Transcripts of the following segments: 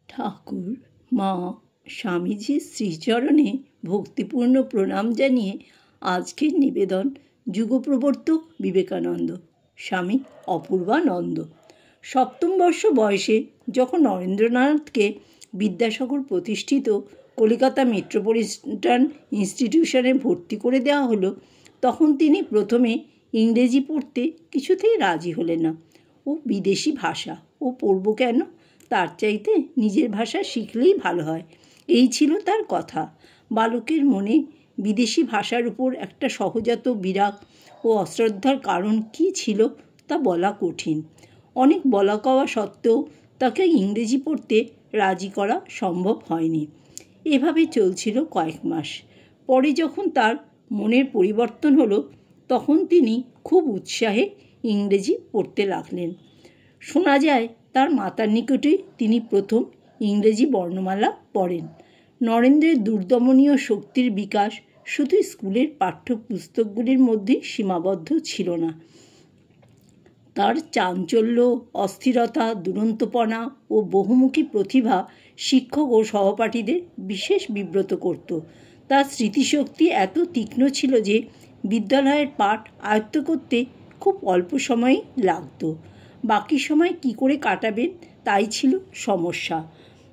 ঠাকুর মা স্বামীজির শ্রীচরণে ভক্তিপূর্ণ প্রণাম জানিয়ে আজকের নিবেদন যুগপ্রবর্তক বিবেকানন্দ স্বামী অপূর্বানন্দ। সপ্তম বর্ষ বয়সে যখন নরেন্দ্রনাথকে বিদ্যাসাগর প্রতিষ্ঠিত কলিকাতা মেট্রোপলিটন ইনস্টিটিউশনে ভর্তি করে দেওয়া হলো, তখন তিনি প্রথমে ইংরেজি পড়তে কিছুতেই রাজি হলেন না। ও বিদেশি ভাষা, ও পড়ব কেন, তার চাইতে নিজের ভাষা শিখলেই ভালো হয়, এই ছিল তার কথা। বালকের মনে বিদেশি ভাষার উপর একটা সহজাত বিরাগ ও অশ্রদ্ধার কারণ কী ছিল তা বলা কঠিন। অনেক বলা কওয়া সত্ত্বেও তাকে ইংরেজি পড়তে রাজি করা সম্ভব হয়নি। এভাবে চলছিল কয়েক মাস। পরে যখন তার মনের পরিবর্তন হলো, তখন তিনি খুব উৎসাহে ইংরেজি পড়তে লাগলেন। শোনা যায় তার মাতার নিকটেই তিনি প্রথম ইংরেজি বর্ণমালা পড়েন। নরেন্দ্রের দুর্দমনীয় শক্তির বিকাশ শুধু স্কুলের পাঠ্যপুস্তকগুলির মধ্যেই সীমাবদ্ধ ছিল না। তার চাঞ্চল্য, অস্থিরতা, দুরন্তপনা ও বহুমুখী প্রতিভা শিক্ষক ও সহপাঠীদের বিশেষ বিব্রত করত। তার স্মৃতিশক্তি এত তীক্ষ্ণ ছিল যে বিদ্যালয়ের পাঠ আয়ত্ত করতে খুব অল্প সময়ই লাগত। বাকি সময় কি করে কাটাবেন তাই ছিল সমস্যা।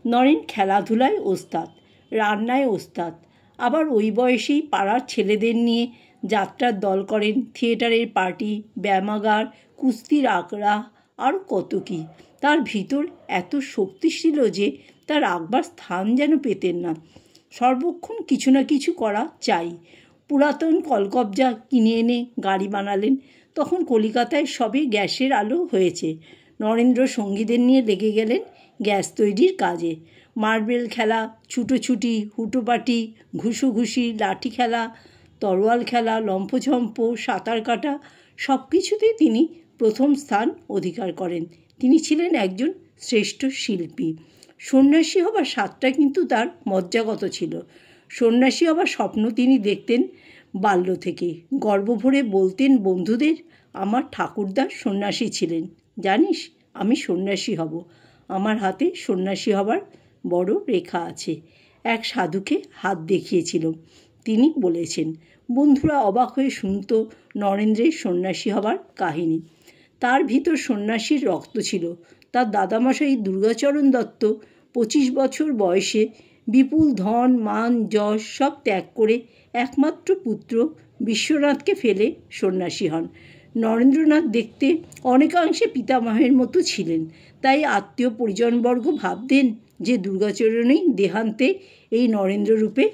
নরেন খেলাধুলায় ওস্তাদ, রান্নায় ওস্তাদ, আবার ওই বয়সেই পাড়ার ছেলেদের নিয়ে যাত্রার দল করেন, থিয়েটারের পার্টি, ব্যায়ামাগার, কুস্তির আখড়া, আরও কত কী। তার ভিতর এত শক্তি ছিল যে তার রাখবার স্থান যেন পেতেন না। সর্বক্ষণ কিছু না কিছু করা চাই। পুরাতন কলকবজা কিনে এনে গাড়ি বানালেন। তখন কলিকাতায় সবে গ্যাসের আলো হয়েছে। নরেন্দ্র সঙ্গীদের নিয়ে লেগে গেলেন গ্যাস তৈরির কাজে। মার্বেল খেলা, ছুটোছুটি, হুটোপাটি, ঘুষোঘুষি, লাঠি খেলা, তরোয়াল খেলা, লম্ফঝম্প, সাঁতার কাটা, সব কিছুতেই তিনি প্রথম স্থান অধিকার করেন। তিনি ছিলেন একজন শ্রেষ্ঠ শিল্পী। সন্ন্যাসী হবার স্বাদটা কিন্তু তার মজ্জাগত ছিল। সন্ন্যাসী হবার স্বপ্ন তিনি দেখতেন বাল্য থেকে। গর্ব ভরে বলতেন বন্ধুদের, আমার ঠাকুরদা সন্ন্যাসী ছিলেন, জানিস আমি সন্ন্যাসী হব। আমার হাতে সন্ন্যাসী হবার বড় রেখা আছে। এক সাধুকে হাত দেখিয়েছিল। তিনি বলেছেন। বন্ধুরা অবাক হয়ে শুনত নরেন্দ্রের সন্ন্যাসী হবার কাহিনী। তার ভিতর সন্ন্যাসীর রক্ত ছিল। তার দাদামশাই দুর্গাচরণ দত্ত 25 বছর বয়সে বিপুল ধন, মান, যশ সব ত্যাগ করে একমাত্র পুত্র বিশ্বনাথকে ফেলে সন্ন্যাসী হন। নরেন্দ্রনাথ দেখতে অনেকাংশে পিতামহের মতো ছিলেন, তাই আত্মীয় পরিজনবর্গ ভাবতেন যে দুর্গাচরণই দেহান্তে এই নরেন্দ্ররূপে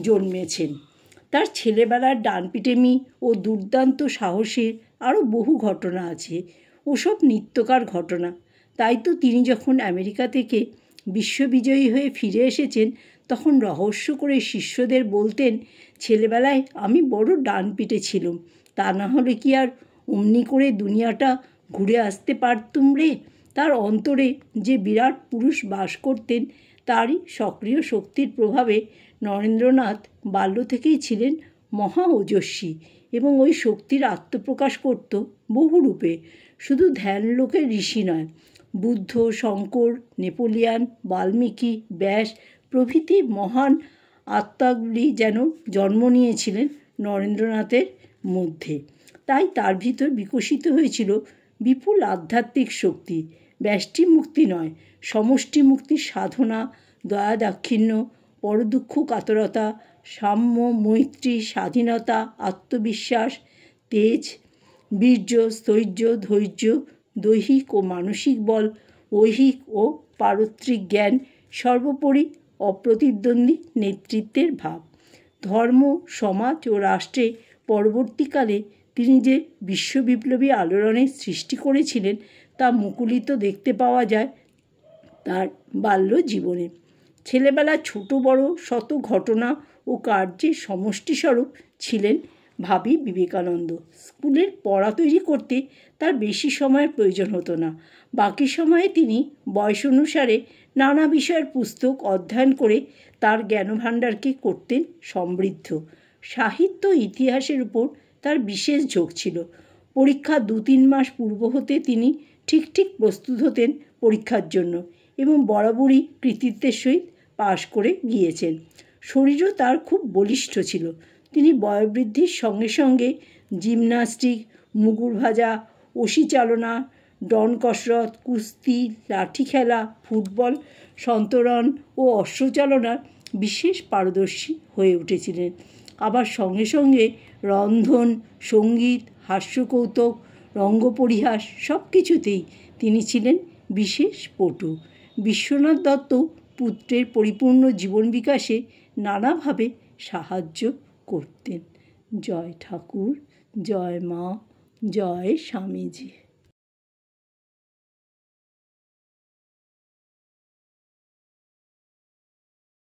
জন্মেছেন। তার ছেলেবেলার ডানপিটেমি ও দুর্দান্ত সাহসের আরও বহু ঘটনা আছে। ওসব নিত্যকার ঘটনা। তাই তো তিনি যখন আমেরিকা থেকে বিশ্ববিজয়ী হয়ে ফিরে এসেছেন, তখন রহস্য করে শিষ্যদের বলতেন, ছেলেবেলায় আমি বড় ডানপিটে ছিলাম, তা না হলে কি আর অমনি করে দুনিয়াটা ঘুরে আসতে পারতুম রে। তার অন্তরে যে বিরাট পুরুষ বাস করতেন, তারই সক্রিয় শক্তির প্রভাবে নরেন্দ্রনাথ বাল্য থেকেই ছিলেন মহা ওজস্বী এবং ওই শক্তির আত্মপ্রকাশ করত বহু রূপে। শুধু ধ্যান লোকের ঋষি নয়, বুদ্ধ, শঙ্কর, নেপোলিয়ান, বাল্মীকি, ব্যাস প্রভৃতি মহান আত্মাগুলি যেন জন্ম নিয়েছিলেন নরেন্দ্রনাথের মধ্যে। তাই তার ভিতর বিকশিত হয়েছিল বিপুল আধ্যাত্মিক শক্তি। ব্যষ্টি মুক্তি নয়, সমষ্টি মুক্তির সাধনা, দয়া দাক্ষিণ্য, পরদুঃখ কাতরতা, সাম্য, মৈত্রী, স্বাধীনতা, আত্মবিশ্বাস, তেজ, বীর্য, স্থৈর্য, ধৈর্য, দৈহিক ও মানসিক বল, ঐহিক ও পারত্রিক জ্ঞান, সর্বোপরি অপ্রতিদ্বন্দ্বী নেতৃত্বের ভাব। ধর্ম, সমাজ ও রাষ্ট্রে পরবর্তীকালে তিনি যে বিশ্ববিপ্লবী আলোড়নের সৃষ্টি করেছিলেন, তা মুকুলিত দেখতে পাওয়া যায় তার বাল্য জীবনে। ছেলেবেলার ছোট বড় শত ঘটনা ও কার্যের সমষ্টিস্বরূপ ছিলেন ভাবী বিবেকানন্দ। স্কুলের পড়া তৈরি করতে তার বেশি সময়ের প্রয়োজন হতো না। বাকি সময়ে তিনি বয়স অনুসারে নানা বিষয়ের পুস্তক অধ্যয়ন করে তার জ্ঞানভাণ্ডারকে করতেন সমৃদ্ধ। সাহিত্য ইতিহাসের উপর তার বিশেষ ঝোঁক ছিল। পরীক্ষা 2-3 মাস পূর্ব হতে তিনি ঠিক প্রস্তুত হতেন পরীক্ষার জন্য। এবং বরাবরই কৃতিত্বের সহিত পাশ করে গিয়েছেন। শরীরও তার খুব বলিষ্ঠ ছিল। তিনি বয়োবৃদ্ধির সঙ্গে সঙ্গে জিমন্যাস্টিক, মুগুর ভাজা, অসি চালনা, ডন কসরত, কুস্তি, লাঠি খেলা, ফুটবল, সন্তরণ ও অশ্বচালনার বিশেষ পারদর্শী হয়ে উঠেছিলেন। আবার সঙ্গে সঙ্গে রন্ধন, সঙ্গীত, হাস্যকৌতুক, রঙ্গপরিহাস সব কিছুতেই তিনি ছিলেন বিশেষ পটু। বিশ্বনাথ দত্ত পুত্রের পরিপূর্ণ জীবন বিকাশে নানাভাবে সাহায্য করতেন। জয় ঠাকুর, জয় মা, জয় স্বামীজি।